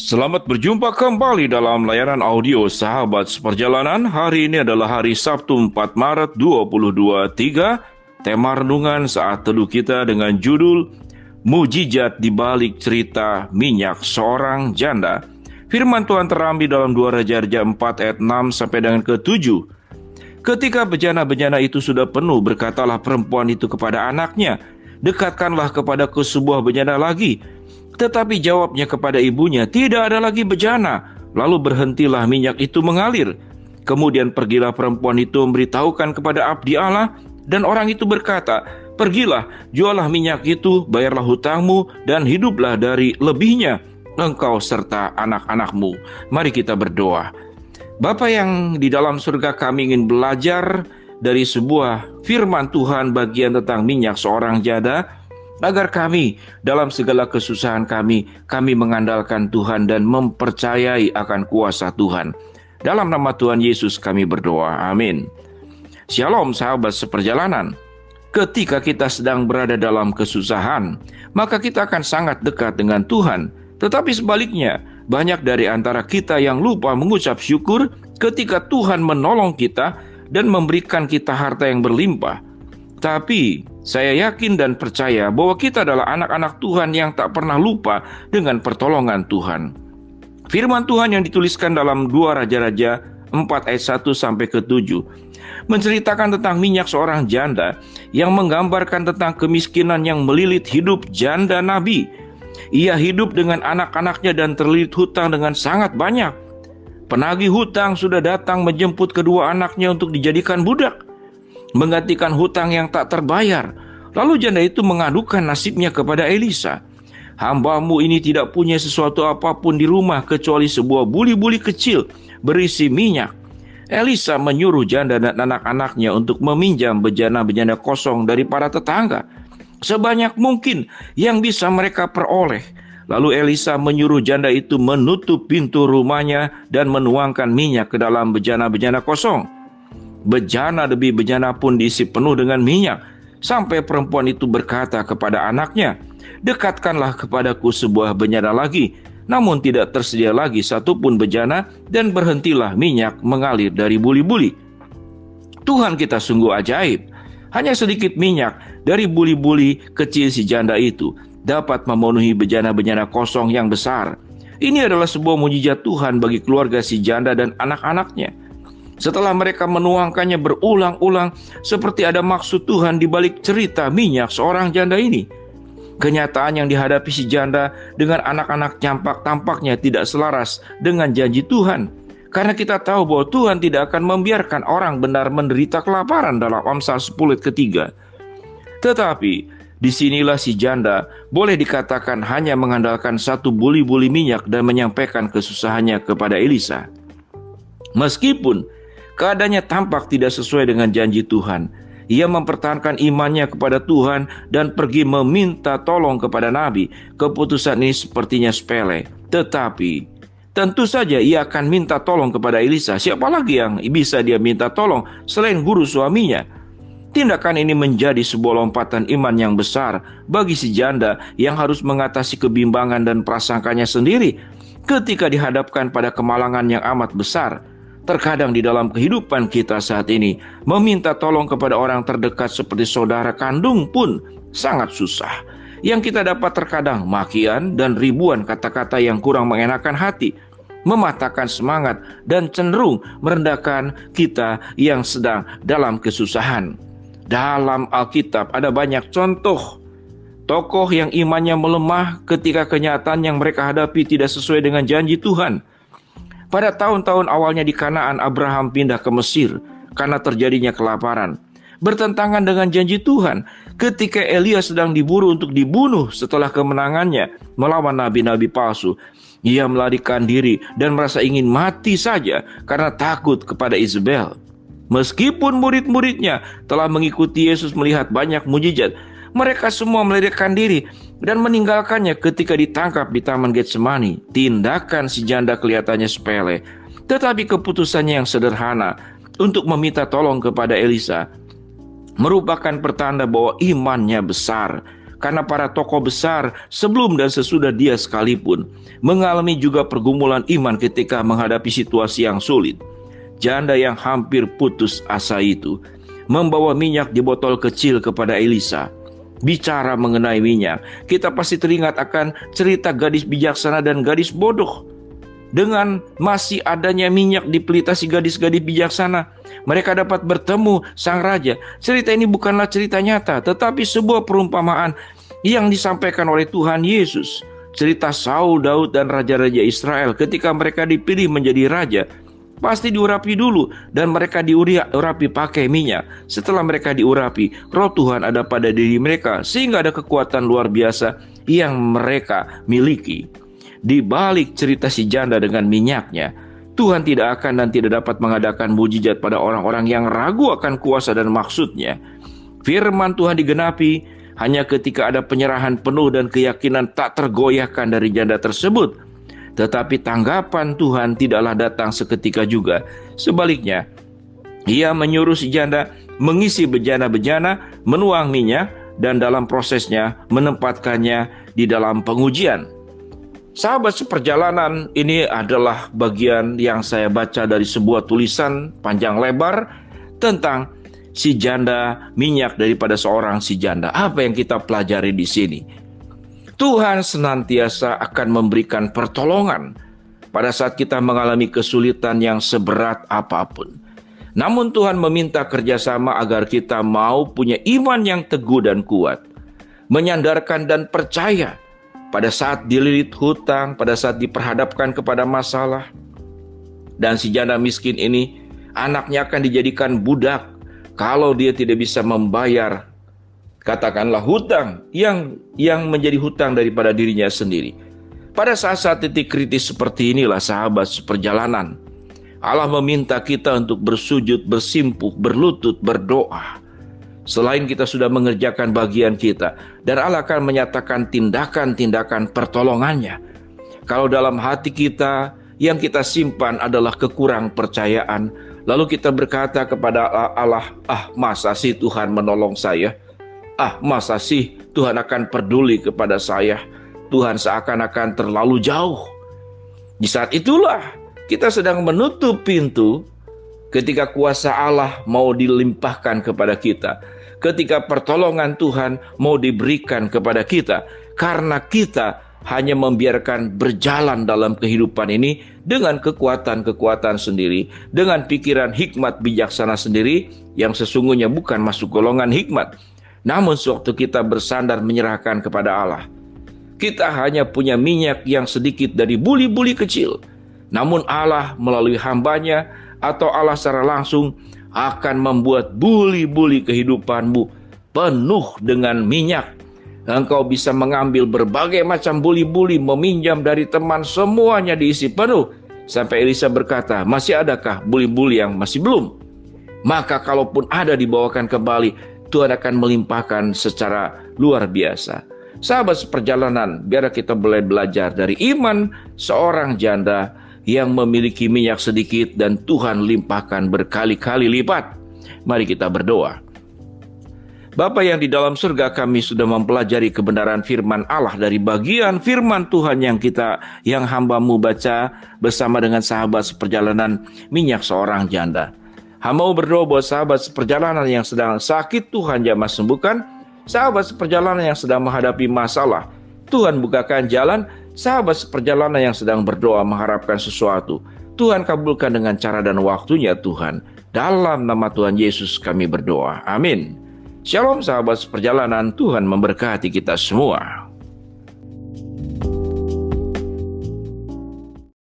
Selamat berjumpa kembali dalam layanan audio Sahabat Seperjalanan. Hari ini adalah hari Sabtu 4 Maret 2023. Tema renungan saat teduh kita dengan judul Mujizat di balik cerita minyak seorang janda. Firman Tuhan terambil dalam 2 Raja-Raja 4 ayat 6 sampai dengan ke-7. Ketika bejana-bejana itu sudah penuh, berkatalah perempuan itu kepada anaknya, "Dekatkanlah kepadaku sebuah bejana lagi." Tetapi jawabnya kepada ibunya, "Tidak ada lagi bejana." Lalu berhentilah minyak itu mengalir. Kemudian pergilah perempuan itu memberitahukan kepada abdi Allah, dan orang itu berkata, "Pergilah, jualah minyak itu, bayarlah hutangmu, dan hiduplah dari lebihnya, engkau serta anak-anakmu." Mari kita berdoa. Bapa yang di dalam surga, kami ingin belajar dari sebuah firman Tuhan bagian tentang minyak seorang janda, agar kami dalam segala kesusahan kami mengandalkan Tuhan dan mempercayai akan kuasa Tuhan. Dalam nama Tuhan Yesus kami berdoa, amin. Shalom sahabat seperjalanan. Ketika kita sedang berada dalam kesusahan, maka kita akan sangat dekat dengan Tuhan. Tetapi sebaliknya, banyak dari antara kita yang lupa mengucap syukur ketika Tuhan menolong kita dan memberikan kita harta yang berlimpah. Tapi saya yakin dan percaya bahwa kita adalah anak-anak Tuhan yang tak pernah lupa dengan pertolongan Tuhan. Firman Tuhan yang dituliskan dalam 2 Raja-Raja 4 ayat 1 sampai ke-7 menceritakan tentang minyak seorang janda yang menggambarkan tentang kemiskinan yang melilit hidup janda Nabi. Ia hidup dengan anak-anaknya dan terlilit hutang dengan sangat banyak. Penagih hutang sudah datang menjemput kedua anaknya untuk dijadikan budak, menggantikan hutang yang tak terbayar. Lalu janda itu mengadukan nasibnya kepada Elisa. "Hambamu ini tidak punya sesuatu apapun di rumah kecuali sebuah buli-buli kecil berisi minyak." Elisa menyuruh janda dan anak-anaknya untuk meminjam bejana-bejana kosong dari para tetangga, sebanyak mungkin yang bisa mereka peroleh. Lalu Elisa menyuruh janda itu menutup pintu rumahnya dan menuangkan minyak ke dalam bejana-bejana kosong. Bejana demi bejana pun diisi penuh dengan minyak, sampai perempuan itu berkata kepada anaknya, "Dekatkanlah kepadaku sebuah bejana lagi." Namun tidak tersedia lagi satupun bejana, dan berhentilah minyak mengalir dari buli-buli. Tuhan kita sungguh ajaib. Hanya sedikit minyak dari buli-buli kecil si janda itu dapat memenuhi bejana-bejana kosong yang besar. Ini adalah sebuah mujizat Tuhan bagi keluarga si janda dan anak-anaknya. Setelah mereka menuangkannya berulang-ulang, seperti ada maksud Tuhan di balik cerita minyak seorang janda ini. Kenyataan yang dihadapi si janda dengan anak-anak tampaknya tidak selaras dengan janji Tuhan. Karena kita tahu bahwa Tuhan tidak akan membiarkan orang benar menderita kelaparan dalam Amsal 10 ayat ke-3. Tetapi disinilah si janda boleh dikatakan hanya mengandalkan satu buli-buli minyak dan menyampaikan kesusahannya kepada Elisa. Meskipun keadaannya tampak tidak sesuai dengan janji Tuhan, ia mempertahankan imannya kepada Tuhan dan pergi meminta tolong kepada Nabi. Keputusan ini sepertinya sepele, tetapi tentu saja ia akan minta tolong kepada Elisa. Siapa lagi yang bisa dia minta tolong selain guru suaminya? Tindakan ini menjadi sebuah lompatan iman yang besar bagi si janda yang harus mengatasi kebimbangan dan prasangkanya sendiri ketika dihadapkan pada kemalangan yang amat besar. Terkadang di dalam kehidupan kita saat ini, meminta tolong kepada orang terdekat seperti saudara kandung pun sangat susah. Yang kita dapat terkadang makian dan ribuan kata-kata yang kurang mengenakan hati, mematahkan semangat dan cenderung merendahkan kita yang sedang dalam kesusahan. Dalam Alkitab ada banyak contoh tokoh yang imannya melemah ketika kenyataan yang mereka hadapi tidak sesuai dengan janji Tuhan. Pada tahun-tahun awalnya di Kanaan, Abraham pindah ke Mesir karena terjadinya kelaparan. Bertentangan dengan janji Tuhan ketika Elia sedang diburu untuk dibunuh setelah kemenangannya melawan nabi-nabi palsu. Ia melarikan diri dan merasa ingin mati saja karena takut kepada Isabel. Meskipun murid-muridnya telah mengikuti Yesus melihat banyak mujizat, mereka semua melarikan diri dan meninggalkannya ketika ditangkap di Taman Getsemani. Tindakan si janda kelihatannya sepele, tetapi keputusannya yang sederhana untuk meminta tolong kepada Elisa merupakan pertanda bahwa imannya besar. karena para tokoh besar sebelum dan sesudah dia sekalipun mengalami juga pergumulan iman ketika menghadapi situasi yang sulit. Janda yang hampir putus asa itu membawa minyak di botol kecil kepada Elisa. Bicara mengenai minyak, kita pasti teringat akan cerita gadis bijaksana dan gadis bodoh. Dengan masih adanya minyak di pelita si gadis-gadis bijaksana, mereka dapat bertemu sang raja. Cerita ini bukanlah cerita nyata, tetapi sebuah perumpamaan yang disampaikan oleh Tuhan Yesus. Cerita Saul, Daud, dan raja-raja Israel ketika mereka dipilih menjadi raja, pasti diurapi dulu dan mereka diurapi pakai minyak. Setelah mereka diurapi, roh Tuhan ada pada diri mereka sehingga ada kekuatan luar biasa yang mereka miliki. Di balik cerita si janda dengan minyaknya, Tuhan tidak akan dan tidak dapat mengadakan mujizat pada orang-orang yang ragu akan kuasa dan maksudnya. Firman Tuhan digenapi hanya ketika ada penyerahan penuh dan keyakinan tak tergoyahkan dari janda tersebut. Tetapi tanggapan Tuhan tidaklah datang seketika juga. Sebaliknya, Ia menyuruh si janda mengisi bejana-bejana, menuang minyak, dan dalam prosesnya menempatkannya di dalam pengujian. Sahabat seperjalanan, ini adalah bagian yang saya baca dari sebuah tulisan panjang lebar tentang si janda minyak daripada seorang si janda. Apa yang kita pelajari di sini? Tuhan senantiasa akan memberikan pertolongan pada saat kita mengalami kesulitan yang seberat apapun. Namun Tuhan meminta kerjasama agar kita mau punya iman yang teguh dan kuat, menyandarkan dan percaya pada saat dililit hutang, pada saat diperhadapkan kepada masalah. Dan si janda miskin ini, anaknya akan dijadikan budak kalau dia tidak bisa membayar, katakanlah hutang yang menjadi hutang daripada dirinya sendiri. Pada saat-saat titik kritis seperti inilah sahabat seperjalanan, Allah meminta kita untuk bersujud, bersimpuh, berlutut, berdoa. Selain kita sudah mengerjakan bagian kita, dan Allah akan menyatakan tindakan-tindakan pertolongannya. Kalau dalam hati kita yang kita simpan adalah kekurang percayaan, lalu kita berkata kepada Allah, masa sih Tuhan menolong saya? Masa sih Tuhan akan peduli kepada saya? Tuhan seakan-akan terlalu jauh. Di saat itulah kita sedang menutup pintu ketika kuasa Allah mau dilimpahkan kepada kita, ketika pertolongan Tuhan mau diberikan kepada kita, karena kita hanya membiarkan berjalan dalam kehidupan ini dengan kekuatan-kekuatan sendiri, dengan pikiran hikmat bijaksana sendiri yang sesungguhnya bukan masuk golongan hikmat. Namun sewaktu kita bersandar menyerahkan kepada Allah, kita hanya punya minyak yang sedikit dari buli-buli kecil. Namun Allah melalui hambanya atau Allah secara langsung akan membuat buli-buli kehidupanmu penuh dengan minyak. Engkau bisa mengambil berbagai macam buli-buli, meminjam dari teman, semuanya diisi penuh. Sampai Elisa berkata, masih adakah buli-buli yang masih belum? Maka kalaupun ada dibawakan kembali, Tuhan akan melimpahkan secara luar biasa. Sahabat seperjalanan, biar kita boleh belajar dari iman seorang janda yang memiliki minyak sedikit dan Tuhan limpahkan berkali-kali lipat. Mari kita berdoa. Bapa yang di dalam surga, kami sudah mempelajari kebenaran firman Allah dari bagian firman Tuhan yang hamba-Mu baca bersama dengan sahabat seperjalanan minyak seorang janda. Hamba berdoa buat sahabat seperjalanan yang sedang sakit, Tuhan jamah sembuhkan. Sahabat seperjalanan yang sedang menghadapi masalah, Tuhan bukakan jalan. Sahabat seperjalanan yang sedang berdoa mengharapkan sesuatu, Tuhan kabulkan dengan cara dan waktunya Tuhan. Dalam nama Tuhan Yesus kami berdoa. Amin. Shalom sahabat seperjalanan, Tuhan memberkati kita semua.